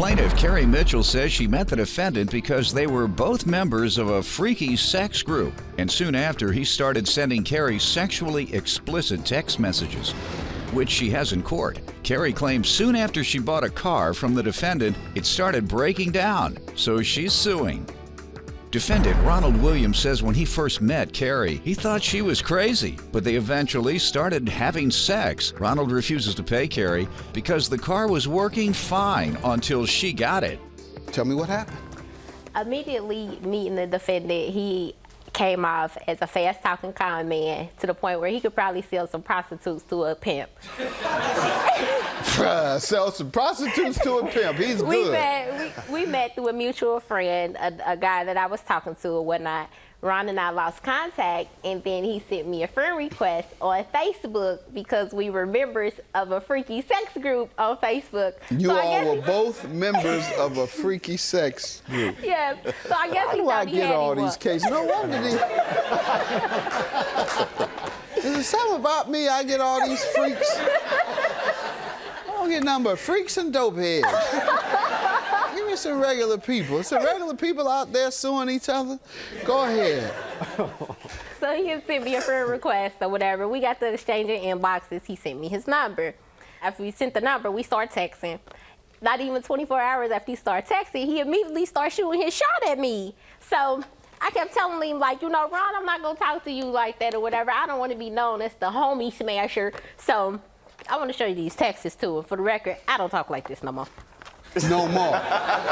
Plaintiff Carrie Mitchell says she met the defendant because they were both members of a freaky sex group, and soon after he started sending Carrie sexually explicit text messages, which she has in court. Carrie claims soon after she bought a car from the defendant, it started breaking down, so she's suing. Defendant Ronald Williams says when he first met Carrie, he thought she was crazy, but they eventually started having sex. Ronald refuses to pay Carrie because the car was working fine until she got it. Tell me what happened. Immediately meeting the defendant, he came off as a fast-talking con man to the point where he could probably sell some prostitutes to a pimp. Sell some prostitutes to a pimp. He's good. We met through a mutual friend, a guy that I was talking to or whatnot. Ron and I lost contact, and then he sent me a friend request on Facebook because we were members of a freaky sex group on Facebook. You all were both members of a freaky sex group. Yes. So I guess he thought he had I get all these cases? No wonder Is it something about me? I get all these freaks. I don't get nothing but freaks and dope heads. Give me some regular people. Some regular people out there suing each other. Go ahead. So he sent me a friend request or whatever. We got to exchanging inboxes. He sent me his number. After we sent the number, we started texting. Not even 24 hours after he started texting, he immediately started shooting his shot at me. So I kept telling him, like, you know, Ron, I'm not going to talk to you like that or whatever. I don't want to be known as the homie smasher. So I want to show you these texts too. And for the record, I don't talk like this no more. No more.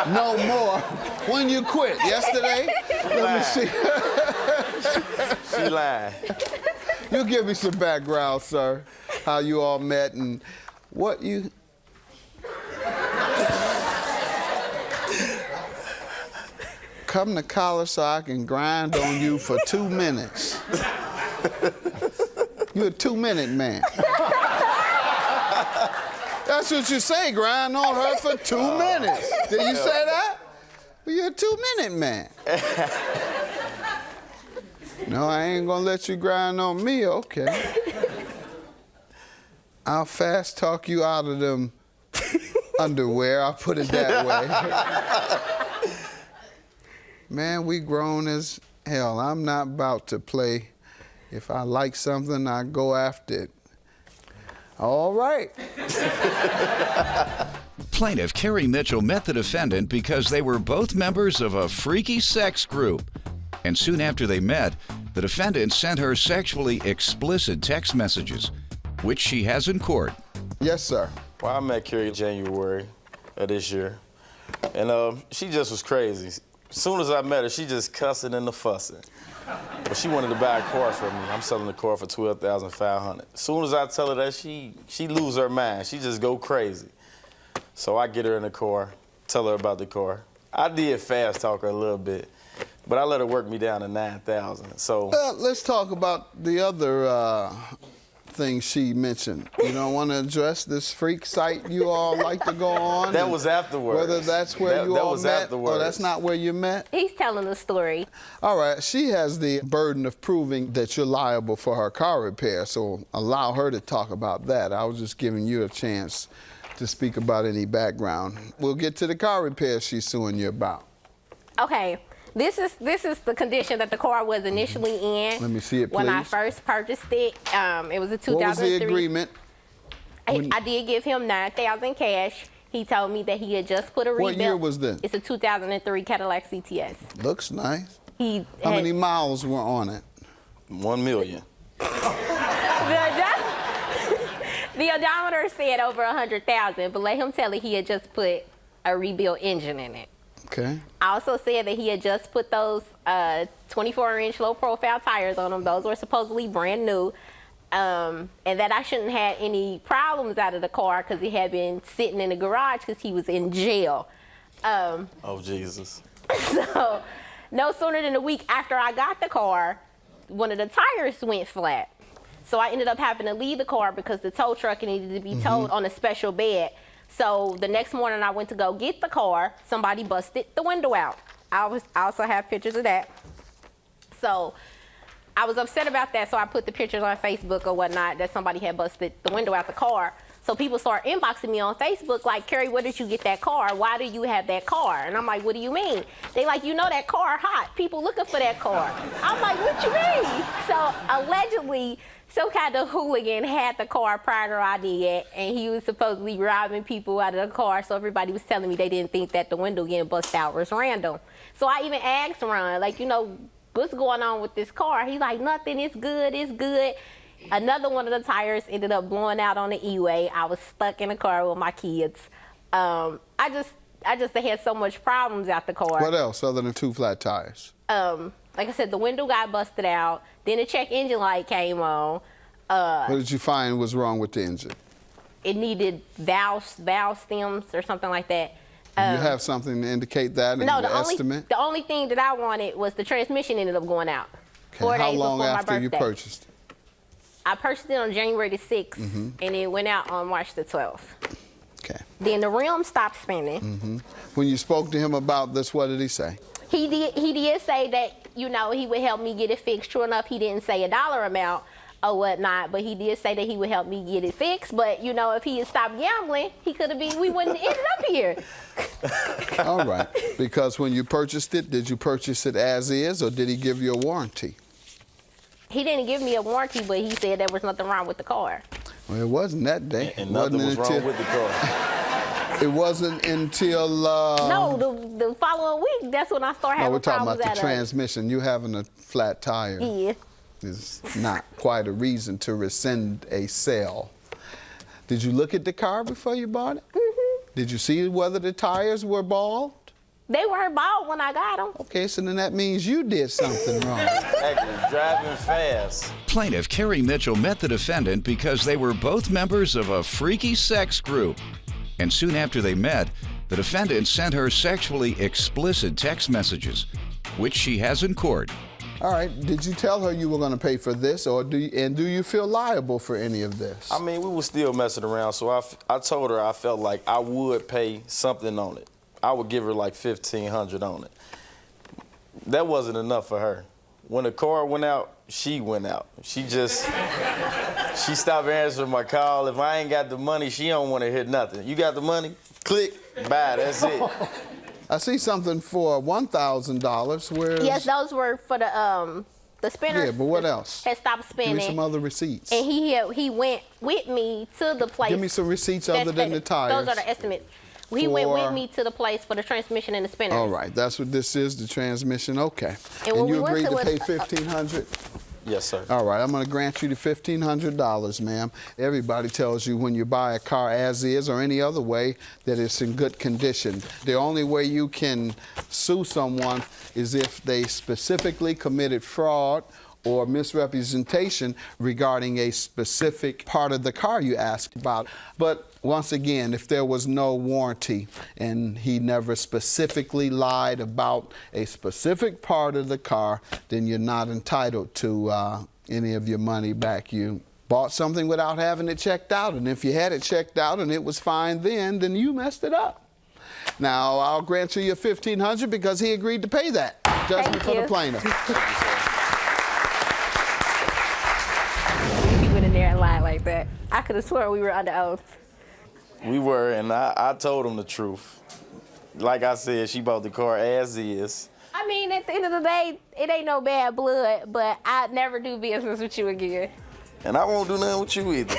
No more. When you quit? Yesterday? Let me see. She lied. You give me some background, sir. How you all met and what you... Come to college so I can grind on you for 2 minutes. You're a 2-minute man. That's what you say, grind on her for 2 minutes. Did you say that? Well, you're a 2-minute man. No, I ain't gonna let you grind on me, okay. I'll fast talk you out of them underwear, I'll put it that way. Man, we grown as hell. I'm not about to play. If I like something, I go after it. All right. Plaintiff Carrie Mitchell met the defendant because they were both members of a freaky sex group. And soon after they met, the defendant sent her sexually explicit text messages, which she has in court. Yes, sir. Well, I met Carrie in January of this year, and she just was crazy. As soon as I met her, she just cussing and fussing. But she wanted to buy a car from me. I'm selling the car for $12,500. As soon as I tell her that, she lose her mind. She just go crazy. So I get her in the car, tell her about the car. I did fast talk her a little bit, but I let her work me down to $9,000. So let's talk about the other thing she mentioned. You don't want to address this freak site you all like to go on? That was afterwards. Whether that's where you all met afterwards. or that's not where you met? He's telling the story. All right, she has the burden of proving that you're liable for her car repair, so allow her to talk about that. I was just giving you a chance to speak about any background. We'll get to the car repair she's suing you about. Okay. This is the condition that the car was initially in. Let me see it, please. When I first purchased it, it was a 2003. What was the agreement? I did give him $9,000 cash. He told me that he had just put a rebuild. What year was this? It's a 2003 Cadillac CTS. Looks nice. How many miles were on it? 1 million. The odometer said over 100,000, but let him tell it he had just put a rebuilt engine in it. Okay. I also said that he had just put those 24-inch low-profile tires on them. Those were supposedly brand new. And that I shouldn't have any problems out of the car because he had been sitting in the garage because he was in jail. Oh, Jesus. So no sooner than a week after I got the car, one of the tires went flat. So I ended up having to leave the car because the tow truck needed to be towed on a special bed. So the next morning I went to go get the car. Somebody busted the window out. I also have pictures of that. So I was upset about that, so I put the pictures on Facebook or whatnot that somebody had busted the window out the car. So people start inboxing me on Facebook like, Carrie, where did you get that car? Why do you have that car? And I'm like, what do you mean? They like, you know that car hot. People looking for that car. I'm like, what you mean? So allegedly, some kind of hooligan had the car prior to I did, and he was supposedly robbing people out of the car. So everybody was telling me they didn't think that the window getting busted out was random. So I even asked Ron, like, you know, what's going on with this car? He's like, nothing, it's good, it's good. Another one of the tires ended up blowing out on the E-way. I was stuck in the car with my kids. I just had so much problems out the car. What else other than 2 flat tires? Like I said, the window got busted out. Then the check engine light came on. What did you find was wrong with the engine? It needed valve stems or something like that. You have something to indicate that in no, the estimate? The only thing that I wanted was the transmission ended up going out. Okay. 4 How days long before after my you birthday. purchased it? I purchased it on January the 6th, and it went out on March the 12th. Okay. Then the rim stopped spinning. When you spoke to him about this, what did he say? He did say that, you know, he would help me get it fixed. True enough, he didn't say a dollar amount or whatnot, but he did say that he would help me get it fixed. But, you know, if he had stopped gambling, he could have been, we wouldn't have ended up here. All right. Because when you purchased it, did you purchase it as is, or did he give you a warranty? He didn't give me a warranty, but he said there was nothing wrong with the car. Well, it wasn't that day. And nothing was wrong with the car. It wasn't until... No, the following week, that's when I started No, having we're talking problems about the transmission. You having a flat tire Yeah. is not quite a reason to rescind a sale. Did you look at the car before you bought it? Did you see whether the tires were bald? They were bald when I got them. Okay, so then that means you did something wrong. Actually, driving fast. Plaintiff Carrie Mitchell met the defendant because they were both members of a freaky sex group. And soon after they met, the defendant sent her sexually explicit text messages, which she has in court. All right, did you tell her you were going to pay for this, or do you feel liable for any of this? I mean, we were still messing around, so I told her I felt like I would pay something on it. I would give her like $1,500 on it. That wasn't enough for her. When the car went out, she went out. She stopped answering my call. If I ain't got the money, she don't want to hear nothing. You got the money? Click, bye, that's it. I see something for $1,000. Where's... Yes, those were for the spinner. Yeah, but what else? Had stopped spinning. Give me some other receipts. And he went with me to the place. Give me some receipts other than the tires. Those are the estimates. He went with me to the place for the transmission and the spinner. All right, that's what this is, the transmission. Okay. And when you we went agreed to to pay $1,500? Yes, sir. All right, I'm going to grant you the $1,500, ma'am. Everybody tells you when you buy a car as is or any other way that it's in good condition. The only way you can sue someone is if they specifically committed fraud or misrepresentation regarding a specific part of the car you asked about. But once again, if there was no warranty and he never specifically lied about a specific part of the car, then you're not entitled to any of your money back. You bought something without having it checked out, and if you had it checked out and it was fine then you messed it up. Now, I'll grant you your $1,500 because he agreed to pay that. Judgment for the plaintiff. He went in there and lied like that. I could have sworn we were under oath. We were, and I told him the truth. Like I said, she bought the car as is. I mean, at the end of the day, it ain't no bad blood, but I'd never do business with you again. And I won't do nothing with you either.